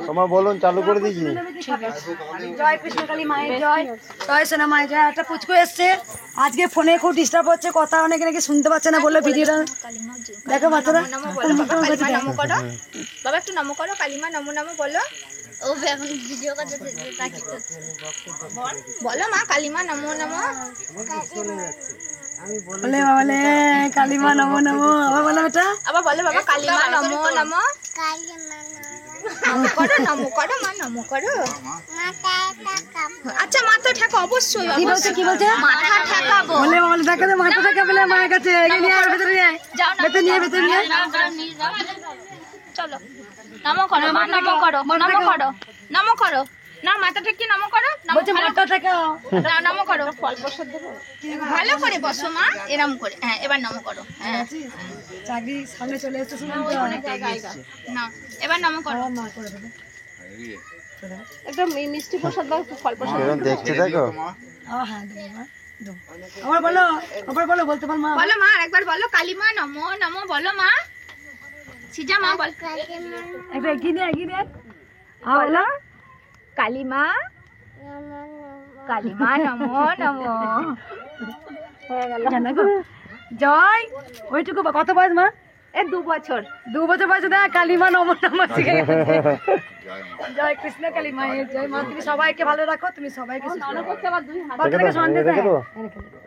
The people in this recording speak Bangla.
তোমার বলুন চালু করে দিয়েছি। জয় কৃষ্ণ কালী মায়ের জয়, জয় সোনা মায়ের জয়। একটা পুচকু এসছে আজকে, ফোনে খুব ডিস্টার্ব হচ্ছে, কথা অনেকে নাকি শুনতে পাচ্ছে না বলে ভিডিওটা দেখো বাচ্চারা। বাবা একটু নমো করো, কালিমা নমো নমো বলো। ও এখন ভিডিও করতে বলো মা কালিমা নমো নমো। বলে বলে কালিমা নমো নমো, আবার বলো বেটা, আবার বলো বাবা কালিমা নমো নমো। নমো করো নমো করো মা নমো করো। আচ্ছা মাথা ঠেকা অবশ্যই। কি বলছে কি বলছে? মাথা ঠেকাবো বলে বলে দেখাতে মাথা থেকে বলে মায়ের কাছে এগিয়ে নিয়ে আয়, ভেতরে নিয়ে আয়, ভেতরে নিয়ে ভেতরে নিয়ে চলো নমো করো মা নমো করো নমো করো নমো করো। না মাথা ঠেকি নমো করো। বলছে মাথা থেকে নমো করো। ভালো করে বসো মা, এরম করে। হ্যাঁ এবার নমো করো। হ্যাঁ চাকরি সামনে চলে এসছে, শুনুন তো না এবার নমো করো। মা করে দেবে একটা মিষ্টি প্রসাদ দাও, ফল প্রসাদ। এরকম দেখতে থাকো। হ্যাঁ দেবো মা, দেবো। আবার বলো, আবার বলো, বলতে পার মা। বলো মা একবার বলো কালিমা নমো নমো বলো মা। সিজা মা বল। একটা এগিয়ে নিয়ে এগিয়ে নিয়ে বলো কালিমা কালিমা নমো নমো। জানা গো জয়। ওইটুকু কত বয়স মা? এ 2 বছর। 2 বছর বয়সে দেখ কালিমা নমো নমো শিখে গেছে। জয় কৃষ্ণ কালী মায়ের জয়। মা তুমি সবাইকে ভালো রাখো, তুমি সবাইকে সুস্থ রাখো। বাচ্চাটাকে সন্দেশ দেয়।